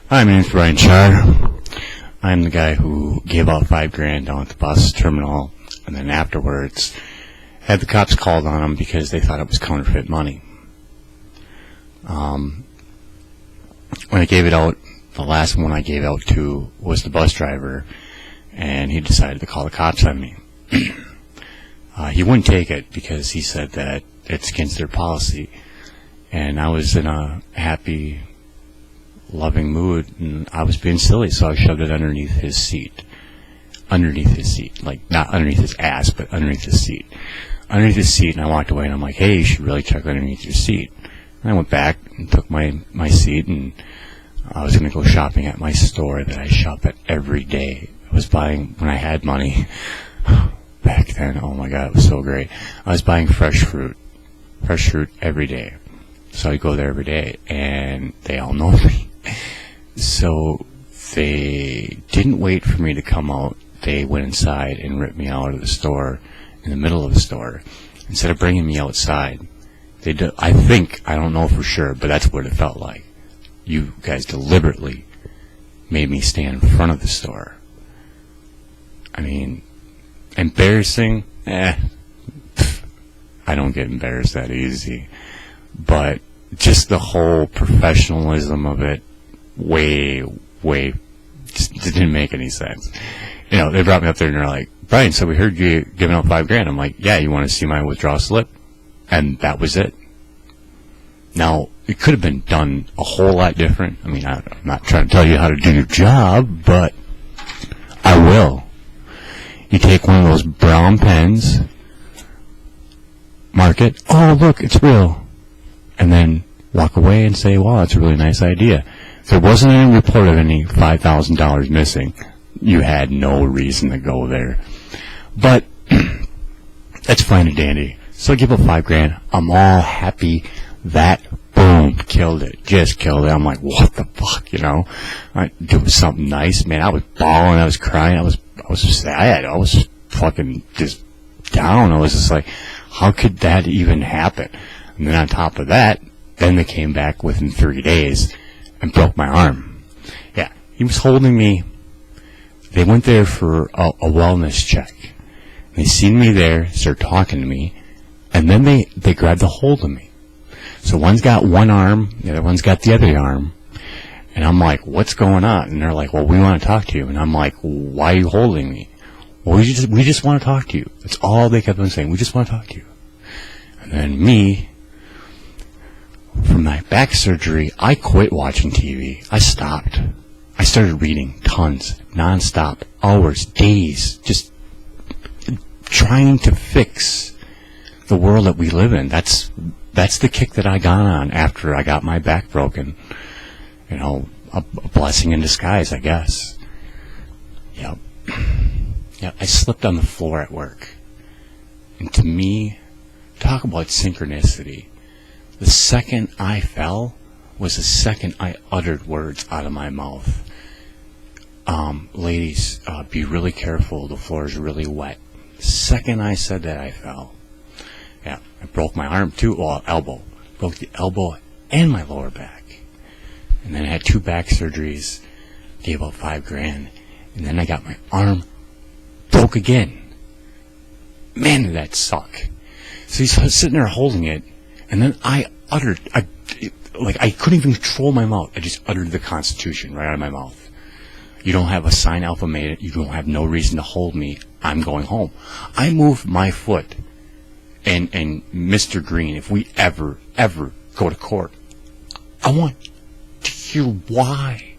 Hi, my name's Brian Char. I'm the guy who gave out $5,000 down at the bus terminal, and then afterwards had the cops called on him because they thought it was counterfeit money. When I gave it out, the last one I gave out to was the bus driver, and he decided to call the cops on me. He wouldn't take it because he said that it's against their policy, and I was in a happy, loving mood, and I was being silly, so I shoved it underneath his seat. Like not underneath his ass, but underneath his seat. And I walked away, and I'm like, hey, you should really check underneath your seat. And I went back and took my seat, and I was going to go shopping at my store that I shop at every day. I was buying, when I had money, back then, oh my god, it was so great. I was buying fresh fruit every day. So I go there every day, and they all know me. So they didn't wait for me to come out. They went inside and ripped me out of the store, in the middle of the store. Instead of bringing me outside, they did, I don't know for sure, but that's what it felt like. You guys deliberately made me stand in front of the store. I mean, embarrassing? I don't get embarrassed that easy. But just the whole professionalism of it, just didn't make any sense. You know, they brought me up there and they're like, Brian, so we heard you giving out $5,000. I'm like, yeah, you want to see my withdrawal slip? And that was it. Now, it could have been done a whole lot different. I mean, I'm not trying to tell you how to do your job, but I will. You take one of those brown pens, mark it, oh, look, it's real, and then walk away and say, wow, that's a really nice idea. If there wasn't any report of any $5,000 missing, you had no reason to go there. But that's fine and dandy. So I give up $5,000. I'm all happy. That, boom, killed it. Just killed it. I'm like, what the fuck, you know? I do something nice, man. I was bawling. I was crying. I was sad. I was fucking just down. I was just like, how could that even happen? And then on top of that, then they came back within 3 days and broke my arm. Yeah, he was holding me. They went there for a wellness check. And they seen me there, started talking to me, and then they grabbed a hold of me. So one's got one arm, the other one's got the other arm. And I'm like, what's going on? And they're like, well, we want to talk to you. And I'm like, why are you holding me? Well, we just want to talk to you. That's all they kept on saying. We just want to talk to you. And then me, from my back surgery, I quit watching TV. I stopped. I started reading tons, nonstop, hours, days, just trying to fix the world that we live in. That's the kick that I got on after I got my back broken. You know, a blessing in disguise, I guess. Yep. Yeah, I slipped on the floor at work. And to me, talk about synchronicity. The second I fell was the second I uttered words out of my mouth. Ladies, be really careful. The floor is really wet. The second I said that, I fell. Yeah, I broke my arm too. Well, elbow. Broke the elbow and my lower back. And then I had 2 back surgeries. Gave out $5,000. And then I got my arm broke again. Man, did that suck. So he's sitting there holding it. And then I uttered, I couldn't even control my mouth. I just uttered the Constitution right out of my mouth. You don't have a sign alpha made it. You don't have no reason to hold me. I'm going home. I moved my foot. And Mr. Green, if we ever go to court, I want to hear why.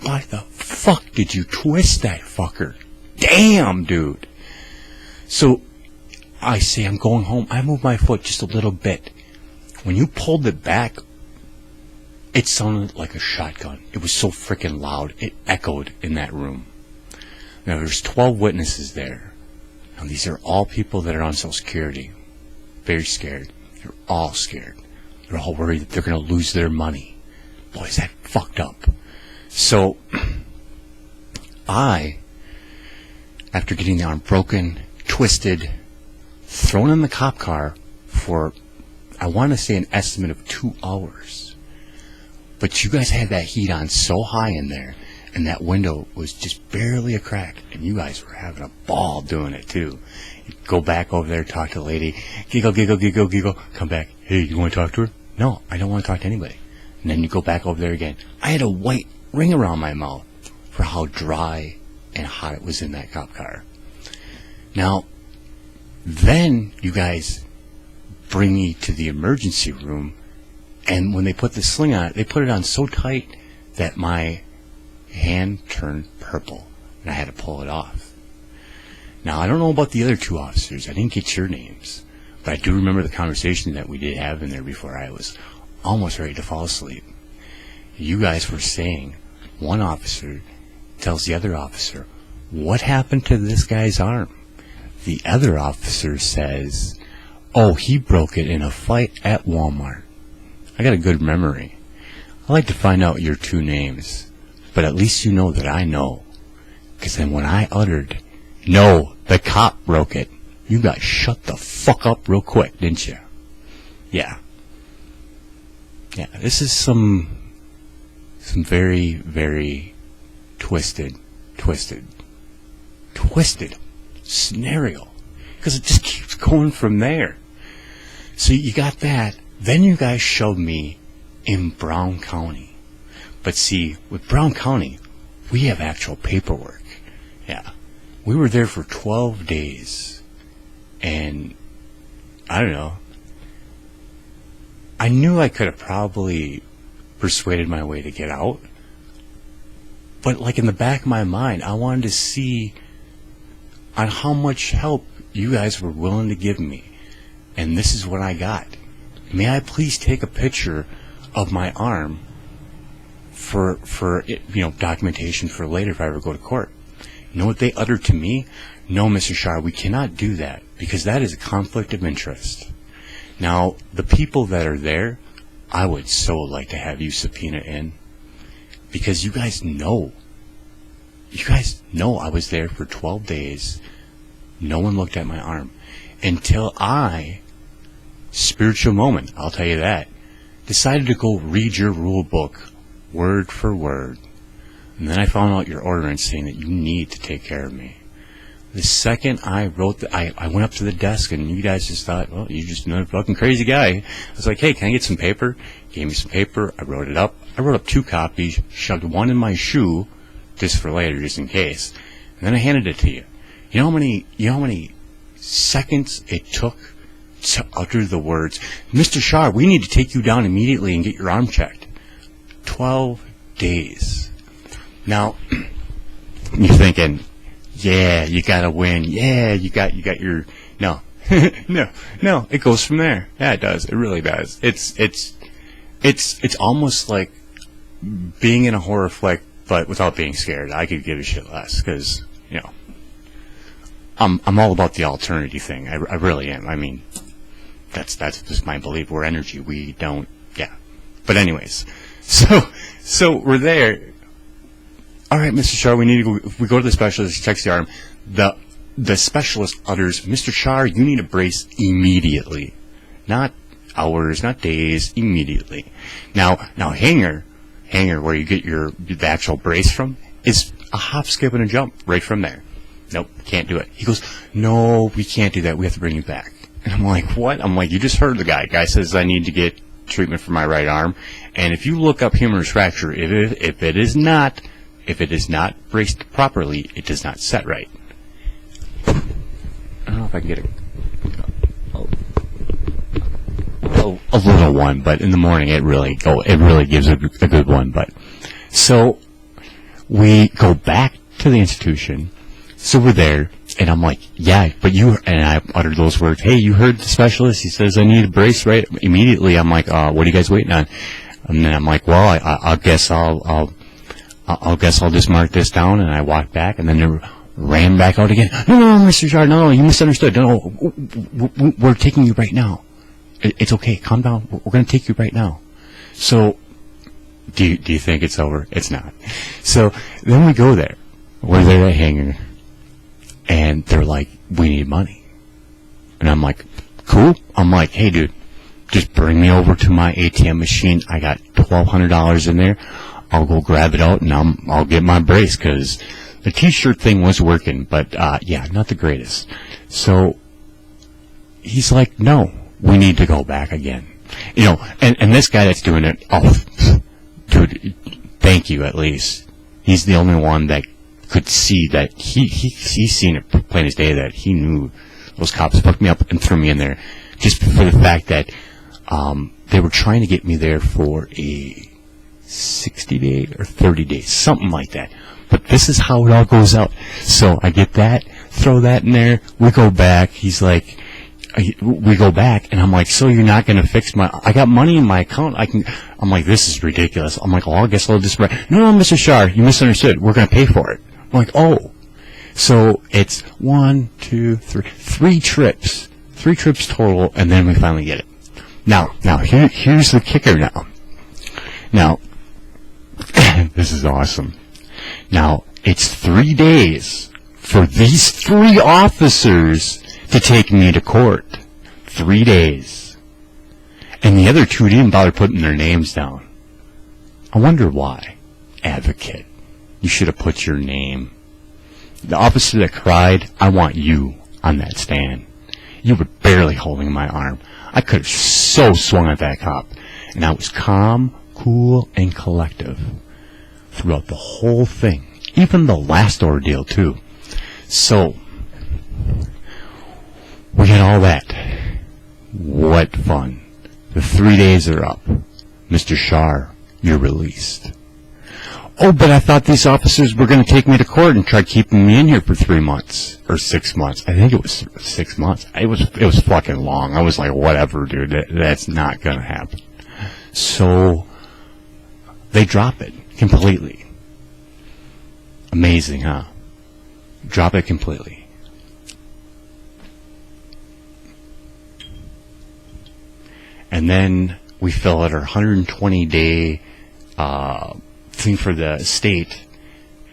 Why the fuck did you twist that fucker? Damn, dude. So I say I'm going home. I move my foot just a little bit. When you pulled it back, it sounded like a shotgun. It was so freaking loud. It echoed in that room. Now, there's 12 witnesses there. Now, these are all people that are on Social Security. Very scared. They're all scared. They're all worried that they're going to lose their money. Boy, is that fucked up. So, I, after getting the arm broken, twisted, thrown in the cop car for, I want to say, an estimate of 2 hours. But you guys had that heat on so high in there, and that window was just barely a crack, and you guys were having a ball doing it too. You'd go back over there, talk to the lady, giggle, giggle, giggle, giggle, come back. Hey, you want to talk to her? No, I don't want to talk to anybody. And then you go back over there again. I had a white ring around my mouth for how dry and hot it was in that cop car. Now, then you guys bring me to the emergency room, and when they put the sling on it, they put it on so tight that my hand turned purple, and I had to pull it off. Now, I don't know about the other two officers. I didn't get your names, but I do remember the conversation that we did have in there before I was almost ready to fall asleep. You guys were saying, one officer tells the other officer, what happened to this guy's arm? The other officer says, oh, he broke it in a fight at Walmart. I got a good memory. I'd like to find out your two names, but at least you know that I know. Because then when I uttered, no, the cop broke it, you guys shut the fuck up real quick, didn't you? Yeah. Yeah, this is some very, very twisted scenario, because it just keeps going from there. So you got that. Then you guys showed me in Brown County. But see, with Brown County, we have actual paperwork. Yeah. We were there for 12 days. And I don't know. I knew I could have probably persuaded my way to get out. But like in the back of my mind, I wanted to see on how much help you guys were willing to give me. And this is what I got. May I please take a picture of my arm for documentation for later if I ever go to court? You know what they uttered to me? No, Mr. Shar, we cannot do that because that is a conflict of interest. Now, the people that are there, I would so like to have you subpoena in, because you guys know I was there for 12 days. No one looked at my arm until I, spiritual moment, I'll tell you that, decided to go read your rule book word for word. And then I found out your ordinance saying that you need to take care of me. The second I wrote, I went up to the desk, and you guys just thought, well, you're just another fucking crazy guy. I was like, hey, can I get some paper? Gave me some paper. I wrote it up. I wrote up 2 copies, shoved one in my shoe, just for later, just in case. And then I handed it to you. You know how many seconds it took to utter the words, Mr. Shar, we need to take you down immediately and get your arm checked? 12 days. Now, you're thinking, yeah, you gotta win. Yeah, you got your, no, no, it goes from there. Yeah, it does. It really does. It's almost like being in a horror flick, but without being scared. I could give a shit less, because, I'm all about the alternative thing. I really am. I mean, that's just my belief. We're energy. We don't, yeah. But anyways, so we're there. All right, Mr. Shar, we need to go. If we go to the specialist, he checks the arm. The specialist utters, Mr. Shar, you need a brace immediately. Not hours, not days, immediately. Now, hanger, where you get the actual brace from, is a hop, skip, and a jump right from there. Nope, can't do it. He goes, no, we can't do that. We have to bring you back. And I'm like, what? I'm like, you just heard the guy. Guy says I need to get treatment for my right arm. And if you look up humerus fracture, if it is not braced properly, it does not set right. I don't know if I can get a little one, but in the morning it really gives a good one. But so we go back to the institution. So we're there, and I'm like, yeah, but and I uttered those words, hey, you heard the specialist? He says I need a brace right immediately. I'm like, what are you guys waiting on? And then I'm like, well, I guess I'll just mark this down. And I walked back, and then they ran back out again. No, Mr. Shar, no, you misunderstood. No, we're taking you right now. It's okay. Calm down. We're going to take you right now. So, do you think it's over? It's not. So then we go there. We're there at Hanger, and they're like, we need money. And I'm like, cool. I'm like, hey, dude, just bring me over to my ATM machine. I got $1,200 in there. I'll go grab it out, and I'll get my brace, because the T-shirt thing was working, but yeah, not the greatest. So he's like, no, we need to go back again. You know, and this guy that's doing it, oh, dude, thank you at least. He's the only one that could see that he's seen it plain as day, that he knew those cops fucked me up and threw me in there just for the fact that they were trying to get me there for a 60-day or 30 days, something like that. But this is how it all goes out. So I get that, throw that in there, we go back. He's like, we go back, and I'm like, so you're not going to fix I got money in my account. I'm like, this is ridiculous. I'm like, I guess I'll just, no, Mr. Shar, you misunderstood. We're going to pay for it. I'm like, oh. So it's 1, 2, 3, 3 trips. 3 trips total, and then we finally get it. Now, here's the kicker now. Now, this is awesome. Now, it's 3 days for these 3 officers to take me to court. 3 days. And the other 2 didn't bother putting their names down. I wonder why. Advocate. You should have put your name. The officer that cried, I want you on that stand. You were barely holding my arm. I could have so swung at that cop. And I was calm, cool, and collective throughout the whole thing. Even the last ordeal, too. So, we had all that. What fun. The 3 days are up. Mr. Shar, you're released. Oh, but I thought these officers were going to take me to court and try keeping me in here for 3 months. Or 6 months. I think it was 6 months. It was fucking long. I was like, whatever, dude. That's not going to happen. So, they drop it completely. Amazing, huh? Drop it completely. And then we fill out our 120-day thing for the state,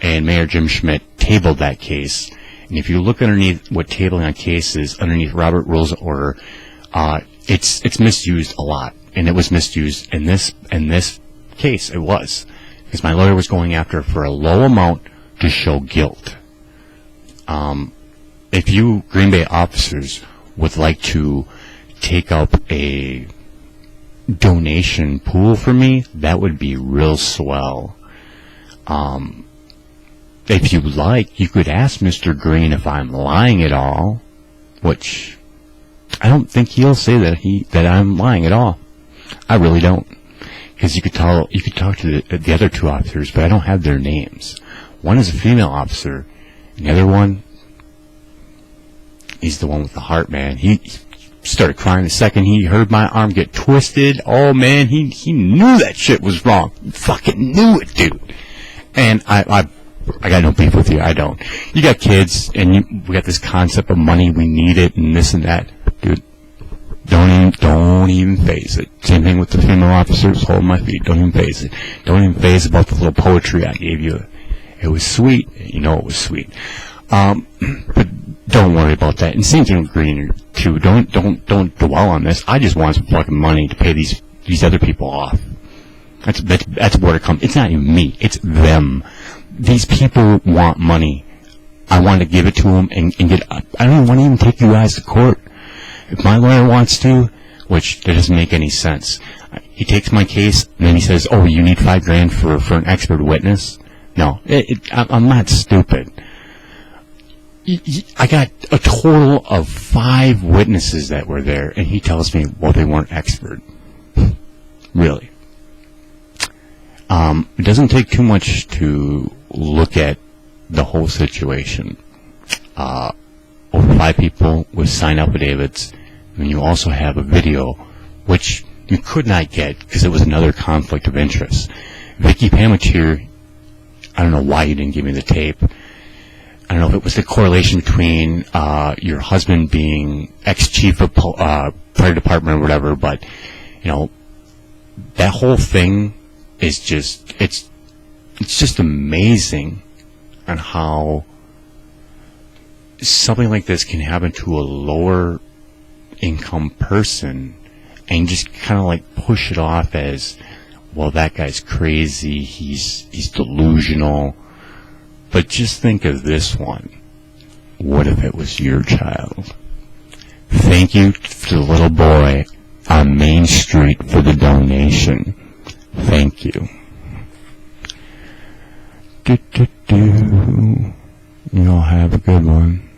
and Mayor Jim Schmidt tabled that case. And if you look underneath what tabling a case is, underneath Robert Rules of Order, it's misused a lot, and it was misused in this case. It was, because my lawyer was going after for a low amount to show guilt. If you Green Bay officers would like to take up a donation pool for me, that would be real swell. If you like, you could ask Mr. Green if I'm lying at all, which I don't think he'll say that I'm lying at all. I really don't, because you could talk to the other 2 officers, but I don't have their names. One is a female officer, and the other one, he's the one with the heart, man. He started crying the second he heard my arm get twisted. Oh, man, he knew that shit was wrong. He fucking knew it, dude. And I got no beef with you. I don't. You got kids, and we got this concept of money. We need it, and this and that, dude. Don't even phase it. Same thing with the female officers holding my feet. Don't even phase it. Don't even phase about the little poetry I gave you. It was sweet. You know it was sweet. But don't worry about that. And same thing with Green too. Don't dwell on this. I just want some fucking money to pay these other people off. That's where it comes. It's not even me. It's them. These people want money. I want to give it to them and get. I don't want to even take you guys to court. If my lawyer wants to, which that doesn't make any sense, he takes my case and then he says, "Oh, you need $5,000 for an expert witness." No, I'm not stupid. I got a total of 5 witnesses that were there, and he tells me, well, they weren't expert. Really. It doesn't take too much to look at the whole situation. Over 5 people with signed affidavits, and you also have a video, which you could not get because it was another conflict of interest. Vicky Pamachir, I don't know why you didn't give me the tape. I don't know if it was the correlation between your husband being ex-chief of fire department or whatever, but you know, that whole thing is just it's just amazing on how something like this can happen to a lower income person and just kind of like push it off as, well, that guy's crazy, he's delusional. But just think of this one. What if it was your child? Thank you to the little boy on Main Street for the donation. Thank you. You all have a good one.